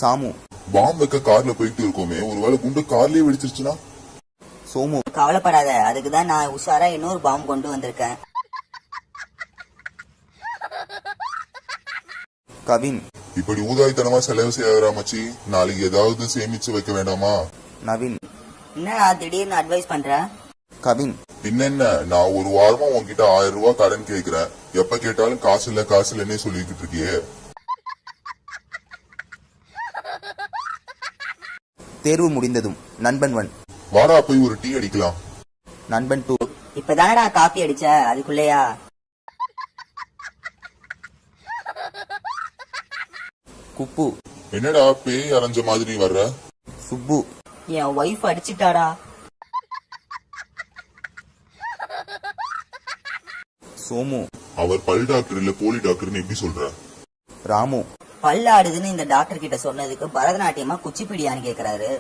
சாமு. Bomb வைக்க கார்ல போயிட்டு இருக்கோமே, ஒருவேளை குண்டு கார்லயே வெடிச்சிருச்சுன்னா? சோமு. கவலைப்படாத, அதுக்குதான் நான் உஷாரா இன்னொரு பாம்பு கொண்டு வந்திருக்கேன். கவின். இப்படி ஊதாய்த்தனமா செலவு செய்யறா மச்சி, நாளைக்கு ஏதாவது சேமிச்சு வைக்க வேண்டாமா? நவீன். என்னடா திடீர்னு அட்வைஸ் பண்ற? கவின். பின்ன நான் ஒரு வாரமா உன்கிட்ட 1000 ரூபாய் கடன் கேக்குறேன், எப்ப கேட்டாலும் காசு இல்லன்னே சொல்லிக்கிட்டு இருக்கியே. தேர்வு முடிந்ததும் நண்பன் 1. வாடா போய் ஒரு டீ அடிக்கலாம். நண்பன் 2. இப்பதானடா காப்பி அடிச்ச, அதுக்குள்ளேயா? குப்பு. என்னடா பேய் அரைஞ்ச மாதிரி வர்ற? சுப்பு. என் ஒய்ஃப் அடிச்சிட்டாடா. சோமு. அவர் பல் டாக்டர் இல்ல போலி டாக்டர்னு எப்படி சொல்ற? ராமு. பல்லாடுதுன்னு இந்த டாக்டர் கிட்ட சொன்னதுக்கு பரதநாட்டியமா குச்சிப்பிடியான்னு கேக்குறாரு.